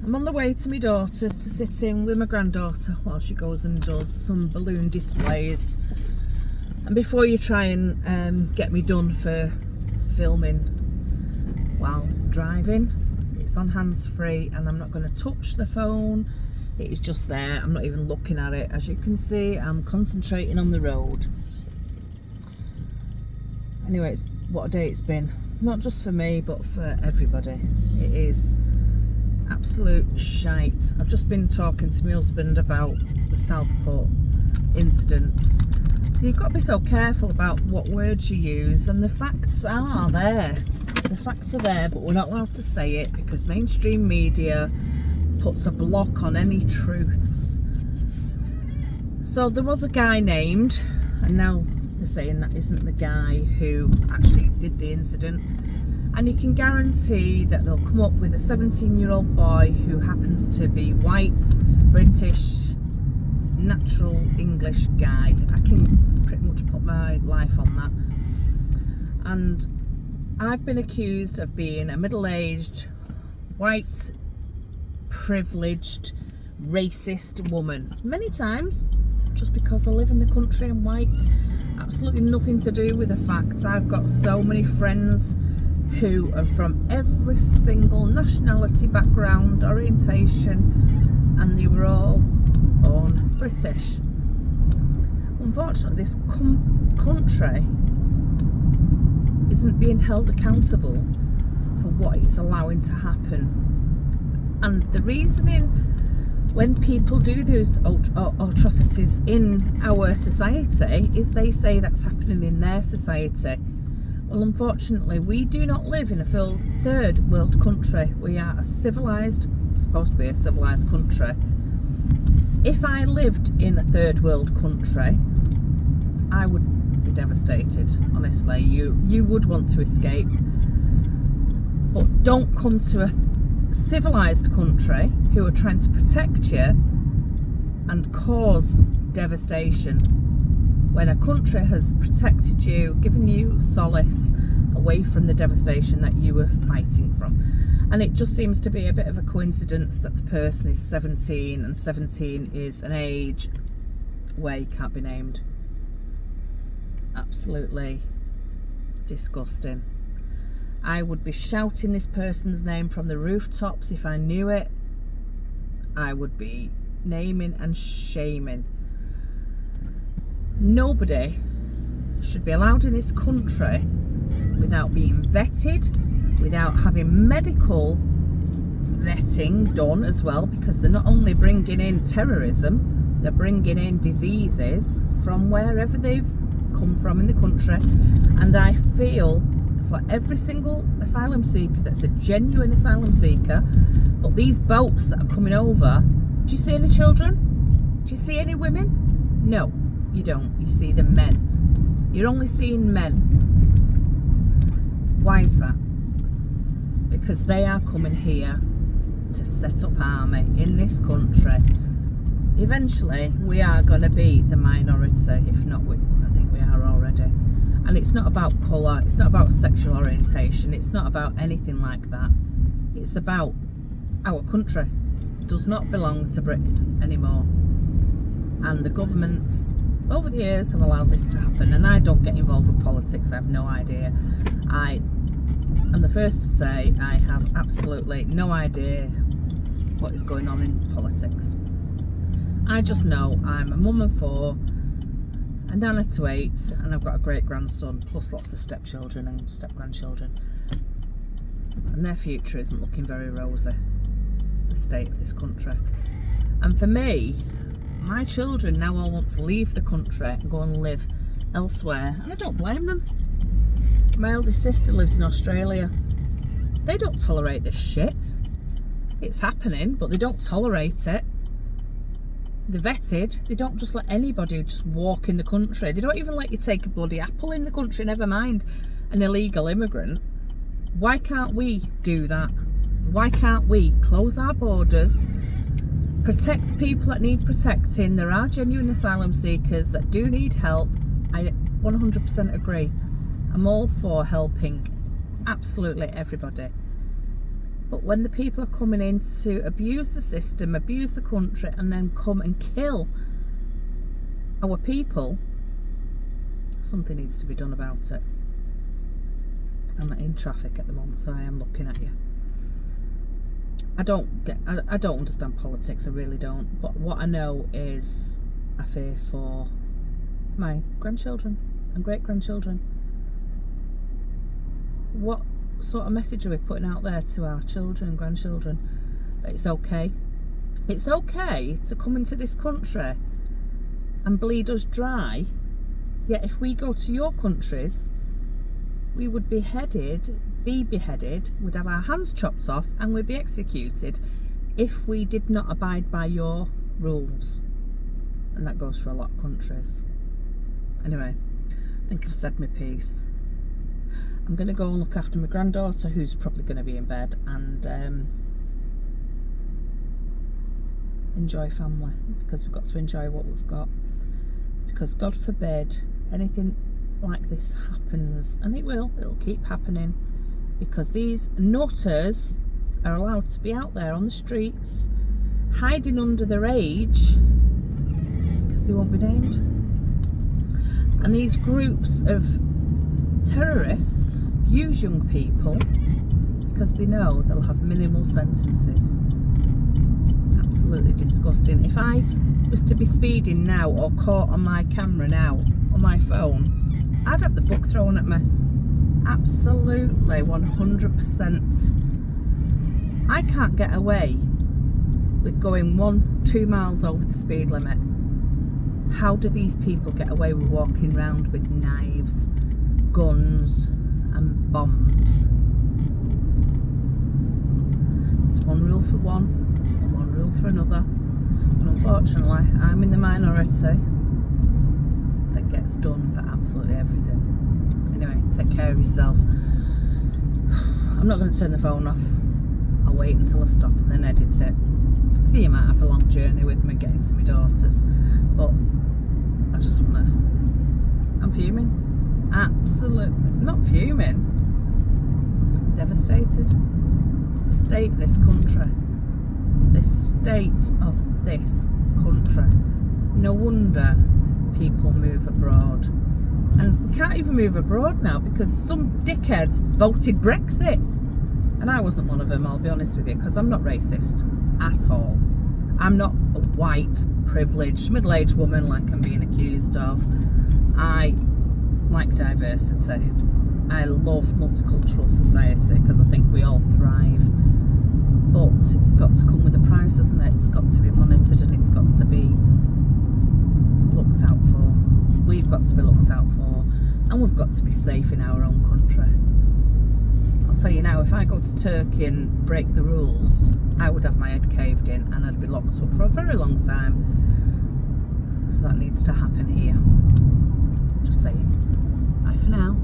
I'm on the way to my daughter's to sit in with my granddaughter while she goes and does some balloon displays. And before you try and get me done for filming while driving, it's on hands-free and I'm not going to touch the phone. It is just there. I'm not even looking at it. As you can see, I'm concentrating on the road. Anyway, what a day it's been. Not just for me, but for everybody. It is absolute shite. I've just been talking to my husband about the Southport incidents. So you've got to be so careful about what words you use, and the facts are there. The facts are there, but we're not allowed to say it because mainstream media puts a block on any truths. So there was a guy named, and now they're saying that isn't the guy who actually did the incident. And you can guarantee that they'll come up with a 17-year-old boy who happens to be white, British, natural English guy. I can pretty much put my life on that. And I've been accused of being a middle-aged, white, privileged, racist woman many times, just because I live in the country and white. Absolutely nothing to do with the facts. I've got so many friends who are from every single nationality, background, orientation, and they were all born British. Unfortunately, this country isn't being held accountable for what it's allowing to happen. And the reasoning when people do those atrocities in our society is they say that's happening in their society. Well, unfortunately, we do not live in a third world country. We are supposed to be a civilised country. If I lived in a third world country, I would be devastated, honestly. You would want to escape. But don't come to a civilised country who are trying to protect you and cause devastation when a country has protected you, given you solace away from the devastation that you were fighting from. And it just seems to be a bit of a coincidence that the person is 17 and 17 is an age where you can't be named. Absolutely disgusting. I would be shouting this person's name from the rooftops if I knew it. I would be naming and shaming. Nobody should be allowed in this country without being vetted, without having medical vetting done as well, because they're not only bringing in terrorism, they're bringing in diseases from wherever they've come from in the country. And I feel for every single asylum seeker that's a genuine asylum seeker, but these boats that are coming over, do you see any children? Do you see any women? No, you don't. You see the men. You're only seeing men. Why is that? Because they are coming here to set up army in this country. Eventually we are going to be the minority, if not I think we are already. And it's not about colour, it's not about sexual orientation, it's not about anything like that. It's about our country. It does not belong to Britain anymore. And the governments over the years have allowed this to happen. And I don't get involved with politics, I have no idea. I am the first to say I have absolutely no idea what is going on in politics. I just know I'm a mum of 4, a nana to 8, and I've got a great grandson, plus lots of stepchildren and step-grandchildren. And their future isn't looking very rosy, the state of this country. And for me, my children now all want to leave the country and go and live elsewhere, and I don't blame them. My eldest sister lives in Australia. They don't tolerate this shit. It's happening, but they don't tolerate it. They're vetted. They don't just let anybody just walk in the country. They don't even let you take a bloody apple in the country, never mind an illegal immigrant. Why can't we do that? Why can't we close our borders, protect the people that need protecting? There are genuine asylum seekers that do need help. I 100% agree. I'm all for helping absolutely everybody. But when the people are coming in to abuse the system, abuse the country, and then come and kill our people, something needs to be done about it. I'm in traffic at the moment, so I am looking at you. I don't understand politics, I really don't. But what I know is I fear for my grandchildren and great-grandchildren. What sort of message are we putting out there to our children and grandchildren? That it's okay to come into this country and bleed us dry, yet if we go to your countries, we would be beheaded, we'd have our hands chopped off, and we'd be executed if we did not abide by your rules. And that goes for a lot of countries. Anyway, I think I've said my piece. I'm going to go and look after my granddaughter, who's probably going to be in bed, and enjoy family, because we've got to enjoy what we've got. Because God forbid anything like this happens, and it'll keep happening, because these nutters are allowed to be out there on the streets hiding under their age because they won't be named. And these groups of terrorists use young people because they know they'll have minimal sentences. Absolutely disgusting. If I was to be speeding now or caught on my camera now on my phone, I'd have the book thrown at me. Absolutely, 100%. I can't get away with going 1-2 miles over the speed limit. How do these people get away with walking around with knives, guns and bombs? It's one rule for one and one rule for another. And unfortunately, I'm in the minority that gets done for absolutely everything. Anyway, take care of yourself. I'm not going to turn the phone off. I'll wait until I stop and then edit it. So you might have a long journey with me getting to my daughter's, but I just want to... I'm fuming. Absolutely not fuming. Devastated. The state of this country. The state of this country. No wonder people move abroad. And we can't even move abroad now because some dickheads voted Brexit. And I wasn't one of them, I'll be honest with you, because I'm not racist at all. I'm not a white, privileged, middle-aged woman like I'm being accused of. I like diversity. I love multicultural society because I think we all thrive. But it's got to come with a price, hasn't it? It's got to be monitored and it's got to be looked out for. We've got to be looked out for, and we've got to be safe in our own country. I'll tell you now, if I go to Turkey and break the rules, I would have my head caved in and I'd be locked up for a very long time. So that needs to happen here. Just saying. Bye for now.